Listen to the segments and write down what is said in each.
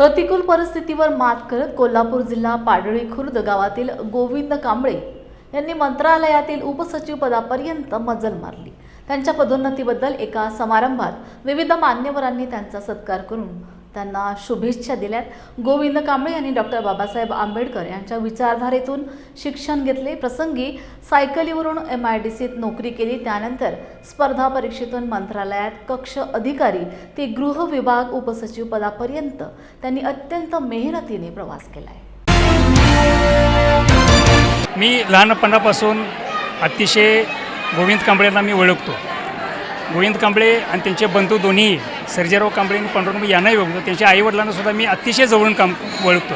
प्रतिकूल परिस्थितीवर मात करत कोल्हापूर जिल्हा पाडळी खुर्द गावातील गोविंद कांबळे यांनी मंत्रालयातील उपसचिव पदापर्यंत मजल मारली। त्यांच्या पदोन्नतीबद्दल एका समारंभात विविध मान्यवरांनी त्यांचा सत्कार करून त्यांना शुभेच्छा दिल्यात। गोविंद कांबळे यांनी डॉक्टर बाबासाहेब आंबेडकर यांच्या विचारधारेतून शिक्षण घेतले। प्रसंगी सायकलीवरून MIDCत नोकरी केली। त्यानंतर स्पर्धा परीक्षेतून मंत्रालयात कक्ष अधिकारी ते गृह विभाग उपसचिव पदापर्यंत त्यांनी अत्यंत मेहनतीने प्रवास केलाय। मी लहानपणापासून अतिशय गोविंद कांबळेंना मी ओळखतो। गोविंद कांबळे आणि त्यांचे बंधू दोन्ही सर्जेराव कांबळे आणि पांडुरंग यांनाही ओळखतो। त्यांच्या आईवडिलांना सुद्धा मी अतिशय जवळून ओळखतो।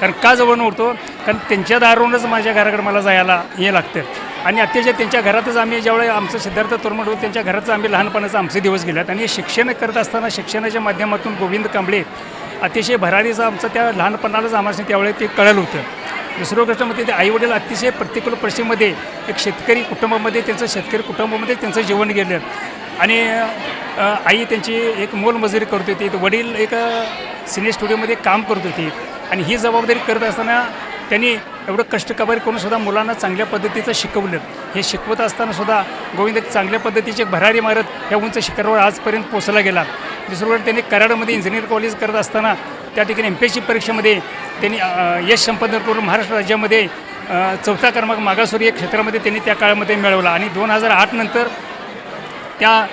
कारण का जवळून ओळखतो? कारण त्यांच्या दारावरूनच माझ्या घराकडे मला जायला हे लागतं आणि अतिशय त्यांच्या घरातच आम्ही ज्यावेळी आमचं सिद्धार्थ तोरमड होतं त्यांच्या घरातच आम्ही लहानपणाचं आमचे दिवस गेलेत आणि शिक्षण करत असताना शिक्षणाच्या माध्यमातून गोविंद कांबळे अतिशय भरारीचं आमचं त्या लहानपणालाच आम्हाला त्यावेळी ते कळलं होतं। दुसरं गोष्ट म्हणजे ते आईवडील अतिशय प्रतिकूल परिस्थितीमध्ये एक शेतकरी कुटुंबामध्ये त्यांचं जीवन गेलं आणि आई त्यांची एक मोलमजुरी करत होती, वडील एक सिने स्टुडिओमध्ये काम करत होते आणि ही जबाबदारी करत असताना त्यांनी एवढं कष्टकबारी करून सुद्धा मुलांना चांगल्या पद्धतीचं शिकवलं। हे शिकवत असताना सुद्धा गोविंद चांगल्या पद्धतीचे भरारी मारत ह्या उंच शिखरावर आजपर्यंत पोहोचला गेला। दुसरं गोष्ट त्यांनी कराडमध्ये इंजिनिअरिंग कॉलेज करत असताना त्या ठिकाणी MPSC परीक्षेमध्ये त्यांनी यश संपादन करून महाराष्ट्र राज्यामध्ये 4था क्रमांक मागासवर्गीय क्षेत्रामध्ये त्यांनी त्या काळामध्ये मिळवला आणि 2008 नंतर त्या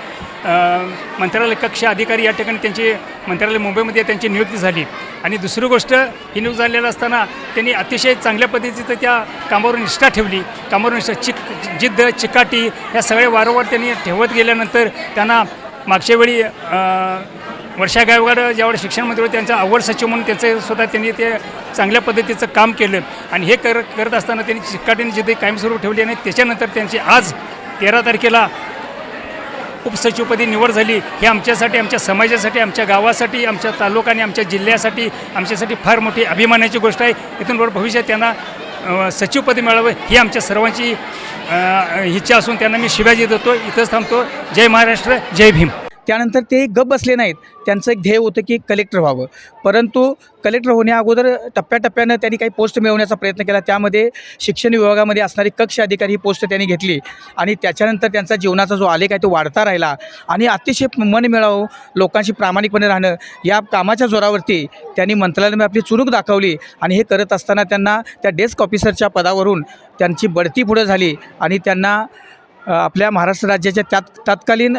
मंत्रालय कक्ष अधिकारी या ठिकाणी त्यांची मंत्रालय मुंबईमध्ये त्यांची नियुक्ती झाली। आणि दुसरी गोष्ट ही नियुक्त झालेलं असताना त्यांनी अतिशय चांगल्या पद्धतीचं त्या कामावर निष्ठा ठेवली। कामावर निष्ठा जिद्द चिकाटी ह्या सगळ्या वारंवार त्यांनी ठेवत गेल्यानंतर त्यांना मागच्या वेळी वर्षा गायकवाड ज्यावेळी शिक्षण मंत्री होते त्यांचा आवड सचिव म्हणून त्यांचं सुद्धा त्यांनी ते चांगल्या पद्धतीचं काम केलं आणि हे करत असताना त्यांनी चिकाटीने जिद्द कायमस्वरूपी ठेवली आणि त्याच्यानंतर त्यांची आज 13 तारखेला उपसचिवपदी निवड झाली। हे आमच्यासाठी, आमच्या समाजासाठी, आमच्या गावासाठी, आमच्या तालुका आणि आमच्या जिल्ह्यासाठी आमच्यासाठी फार मोठी अभिमानाची गोष्ट आहे। इथून पुढे भविष्यात त्यांना सचिवपदी मिळावं ही आमच्या सर्वांची इच्छा असून त्यांना मी शुभेच्छा देतो। इथंच थांबतो। जय महाराष्ट्र, जय भीम। त्यानंतर ते गप बसले नाहीत। त्यांचं एक ध्येय होतं की कलेक्टर व्हावं, परंतु कलेक्टर होण्याअगोदर टप्प्याटप्प्यानं त्यांनी काही पोस्ट मिळवण्याचा प्रयत्न केला। त्यामध्ये शिक्षण विभागामध्ये असणारी कक्ष अधिकारी ही पोस्ट त्यांनी घेतली आणि त्याच्यानंतर त्यांचा जीवनाचा जो आलेख आहे तो वाढता राहिला आणि अतिशय मन मिळावं, लोकांशी प्रामाणिकपणे राहणं या कामाच्या जोरावरती त्यांनी मंत्रालयामध्ये आपली चुरूक दाखवली आणि हे करत असताना त्यांना त्या डेस्क ऑफिसरच्या पदावरून त्यांची बढती पुढे झाली आणि त्यांना आपल्या महाराष्ट्र राज्याच्या तत्कालीन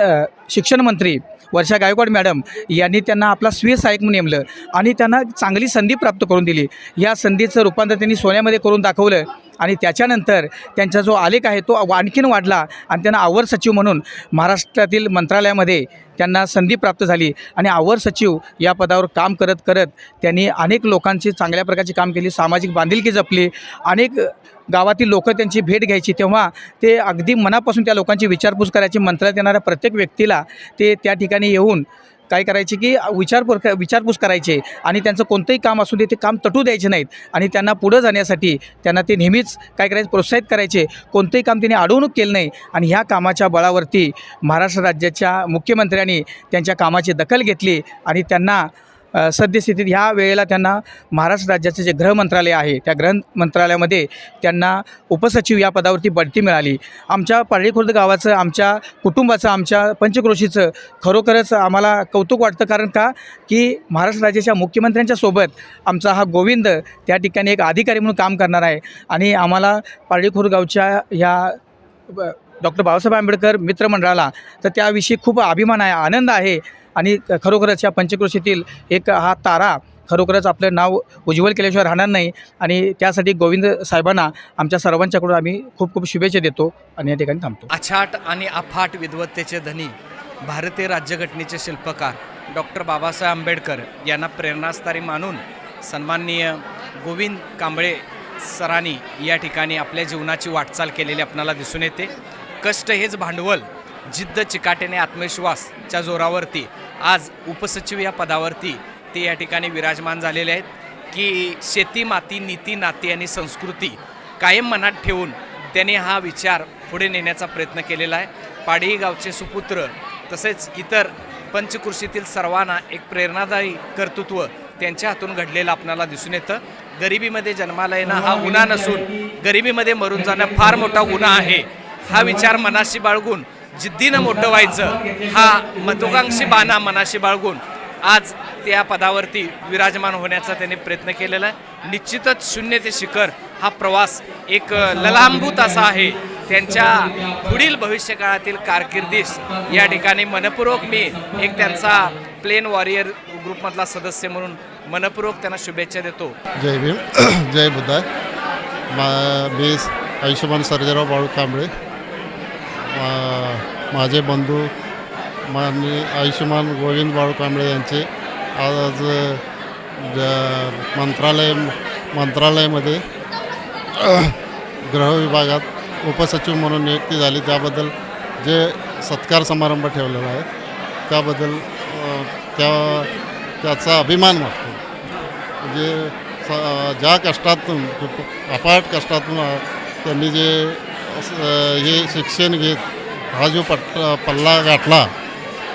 शिक्षण मंत्री वर्षा गायकवाड मॅडम यांनी त्यांना आपला स्वीय सहाय्यक म्हणून नेमलं आणि त्यांना चांगली संधी प्राप्त करून दिली। या संधीचं रूपांतर त्यांनी सोन्यामध्ये करून दाखवलं आणि त्याच्यानंतर त्यांचा जो आलेख आहे तो आणखीन वाढला आणि त्यांना आवर सचिव म्हणून महाराष्ट्रातील मंत्रालयामध्ये त्यांना संधी प्राप्त झाली आणि आवर सचिव या पदावर काम करत करत त्यांनी अनेक लोकांची चांगल्या प्रकारची काम केली, सामाजिक बांधिलकी जपली। अनेक गावातील लोक त्यांची भेट घ्यायची तेव्हा ते अगदी मनापासून त्या लोकांची विचारपूस करायची। मंत्रालयात येणाऱ्या प्रत्येक व्यक्तीला ते त्या ठिकाणी येऊन काय करायचे की विचारपूस करायचे आणि त्यांचं कोणतंही काम असू दे ते काम तटू द्यायचे नाहीत आणि त्यांना पुढं जाण्यासाठी त्यांना ते नेहमीच काय करायचे, प्रोत्साहित करायचे। कोणतंही काम त्यांनी अडवणूक केलं नाही आणि ह्या कामाच्या बळावरती महाराष्ट्र राज्याच्या मुख्यमंत्र्यांनी त्यांच्या कामाची दखल घेतली आणि त्यांना सद्यस्थितीत ह्या वेळेला त्यांना महाराष्ट्र राज्याचं जे गृह मंत्रालय आहे त्या गृह मंत्रालयामध्ये त्यांना उपसचिव या पदावरती बढती मिळाली। आमच्या पारडी खुर्द गावाचं, आमच्या कुटुंबाचं, आमच्या पंचक्रोशीचं खरोखरच आम्हाला कौतुक वाटतं। कारण का की महाराष्ट्र राज्याच्या मुख्यमंत्र्यांच्या सोबत आमचा हा गोविंद त्या ठिकाणी एक अधिकारी म्हणून काम करणार आहे आणि आम्हाला पारडी खुर्द गावच्या ह्या डॉक्टर बाबासाहेब आंबेडकर मित्रमंडळाला तर त्याविषयी खूप अभिमान आहे, आनंद आहे आणि खरोखरच या पंचक्रोशीतील एक हा तारा खरोखरच आपलं नाव उज्ज्वल केल्याशिवाय राहणार नाही आणि त्यासाठी गोविंद साहेबांना आमच्या सर्वांच्याकडून आम्ही खूप खूप शुभेच्छा देतो आणि या ठिकाणी थांबतो। अछाट आणि अफाट विद्वत्तेचे धनी, भारतीय राज्यघटनेचे शिल्पकार डॉक्टर बाबासाहेब आंबेडकर यांना प्रेरणास्थानी मानून सन्माननीय गोविंद कांबळे सरांनी या ठिकाणी आपल्या जीवनाची वाटचाल केलेली आपणाला दिसून येते। कष्ट हेच भांडवल, जिद्द चिकाटीने आत्मविश्वासच्या जोरावरती आज उपसचिव या पदावरती ते या ठिकाणी विराजमान झालेले आहेत की शेती, माती, नीती, नाती आणि संस्कृती कायम मनात ठेवून त्याने हा विचार पुढे नेण्याचा प्रयत्न केलेला आहे। पाडही गावचे सुपुत्र तसेच इतर पंचकृषीतील सर्वांना एक प्रेरणादायी कर्तृत्व त्यांच्या हातून घडलेलं आपल्याला दिसून येतं. गरिबीमध्ये जन्माला येणं हा गुन्हा नसून गरिबीमध्ये मरून जाणं फार मोठा गुन्हा आहे. हा विचार मनाशी बाळगून जिद्दीनं मोठं व्हायचं, हा महत्त्वाकांक्षी बाणा मनाशी बाळगून आज त्या पदावरती विराजमान होण्याचा त्यांनी प्रयत्न केलेला आहे. निश्चितच शून्य ते शिखर हा प्रवास एक ललांबूत असा आहे. त्यांच्या पुढील भविष्यकाळातील कारकिर्दीस या ठिकाणी मनपूर्वक मी एक त्यांचा प्लेन वॉरियर ग्रुपमधला सदस्य म्हणून मनपूर्वक त्यांना शुभेच्छा देतो. जय भीम. जय बुद्धा. मी आयुष्यमान सर्जेराव बाळू कांबळे. माझे बंधू माननीय आयुष्यमान गोविंद बाळू कांबळे यांचे आज मंत्रालयामध्ये गृह विभागात उपसचिव म्हणून नियुक्ती झाली. त्याबद्दल जे सत्कार समारंभ ठेवलेला आहे त्याबद्दल त्याचा अभिमान वाटतो. म्हणजे ज्या कष्टातून अपाट कष्टातून त्यांनी जे हे शिक्षण घेत हा जो पल्ला गाठला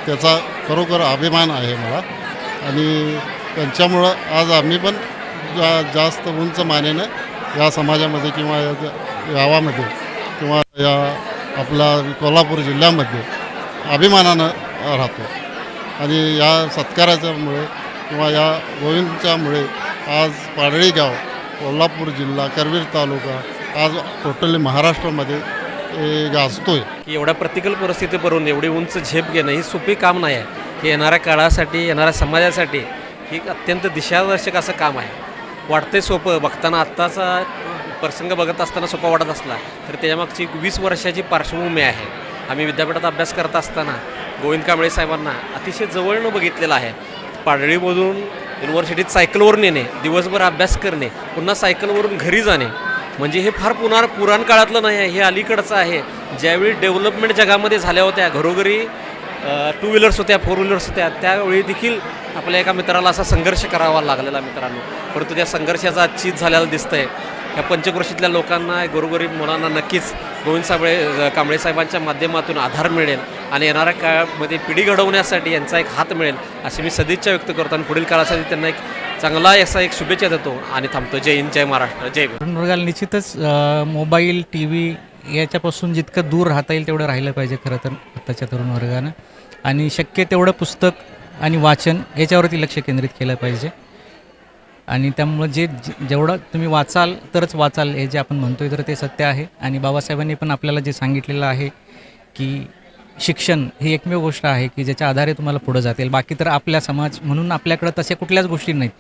त्याचा खरोखर अभिमान आहे मला. आणि त्यांच्यामुळं आज आम्ही पण जास्त उंच मानेनं या समाजामध्ये किंवा या गावामध्ये किंवा या आपल्या कोल्हापूर जिल्ह्यामध्ये अभिमानानं राहतो. आणि या सत्काराच्यामुळे किंवा या गोविंदच्यामुळे आज पाडळी गाव, कोल्हापूर जिल्हा, करवीर तालुका आज टोटली महाराष्ट्रामध्ये गाजतो आहे. की एवढ्या प्रतिकूल परिस्थितीवरून एवढी उंच झेप घेणं ही सोपी काम नाही आहे. हे येणाऱ्या काळासाठी, येणाऱ्या समाजासाठी ही एक अत्यंत दिशादर्शक असं काम आहे. वाटते सोपं बघताना, आत्ताचा प्रसंग बघत असताना सोपा वाटत असला तर त्याच्यामागची 20 वर्षाची पार्श्वभूमी आहे. आम्ही विद्यापीठात अभ्यास करत असताना गोविंद कांबळे साहेबांना अतिशय जवळनं बघितलेलं आहे. पाडळीमधून युनिव्हर्सिटीत सायकलवरून येणे, दिवसभर अभ्यास करणे, पुन्हा सायकलवरून घरी जाणे, म्हणजे हे फार पुराण काळातलं नाही आहे, हे अलीकडचं आहे. ज्यावेळी डेव्हलपमेंट जगामध्ये झाल्या होत्या, घरोघरी 2 व्हीलर्स होत्या, 4 व्हीलर्स होत्या, त्यावेळी देखील आपल्या एका मित्राला असा संघर्ष करावा लागलेला मित्रांनो. परंतु त्या संघर्षाचा आज चीज झालेला दिसतं आहे. ह्या पंचक्रोशीतल्या लोकांना, गोरगरीब मुलांना नक्कीच गोविंद कांबळे साहेबांच्या माध्यमातून आधार मिळेल आणि येणाऱ्या काळामध्ये पिढी घडवण्यासाठी यांचा एक हात मिळेल अशी मी सदिच्छा व्यक्त करतो. आणि पुढील काळासाठी त्यांना एक चांगला असा एक शुभेच्छा देतो आणि थांबतो. जय हिंद, जय महाराष्ट्र, जय भीम. तरुण वर्गाला निश्चितच मोबाईल, टी व्ही याच्यापासून जितकं दूर राहता येईल तेवढं राहिलं पाहिजे खरं तर आत्ताच्या तरुण वर्गानं. आणि शक्य तेवढं पुस्तक आणि वाचन याच्यावरती लक्ष केंद्रित केलं पाहिजे. आणि त्यामुळं जेवढं तुम्ही वाचाल तरच वाचाल हे जे आपण म्हणतोय तर ते सत्य आहे. आणि बाबासाहेबांनी पण आपल्याला जे सांगितलेलं आहे की शिक्षण ही एकमेव गोष्ट आहे की ज्याच्या आधारे तुम्हाला पुढं जातील. बाकी तर आपल्या समाज म्हणून आपल्याकडं तशा कुठल्याच गोष्टी नाहीत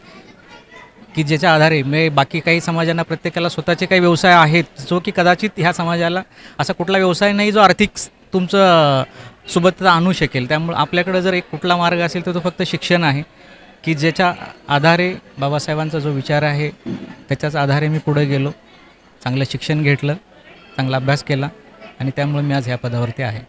की ज्याच्या आधारे बाकी काही समाजांना प्रत्येकाला स्वतःचे काही व्यवसाय आहेत जो की कदाचित ह्या समाजाला असा कुठला व्यवसाय नाही जो आर्थिक तुमचं सुबत्ता आणू शकेल. त्यामुळं आपल्याकडं जर एक कुठला मार्ग असेल तर तो फक्त शिक्षण आहे की ज्याच्या आधारे बाबासाहेबांचा जो विचार आहे त्याच्याच आधारे मी पुढे गेलो, चांगलं शिक्षण घेतलं, चांगला अभ्यास केला आणि त्यामुळे मी आज ह्या पदावरती आहे.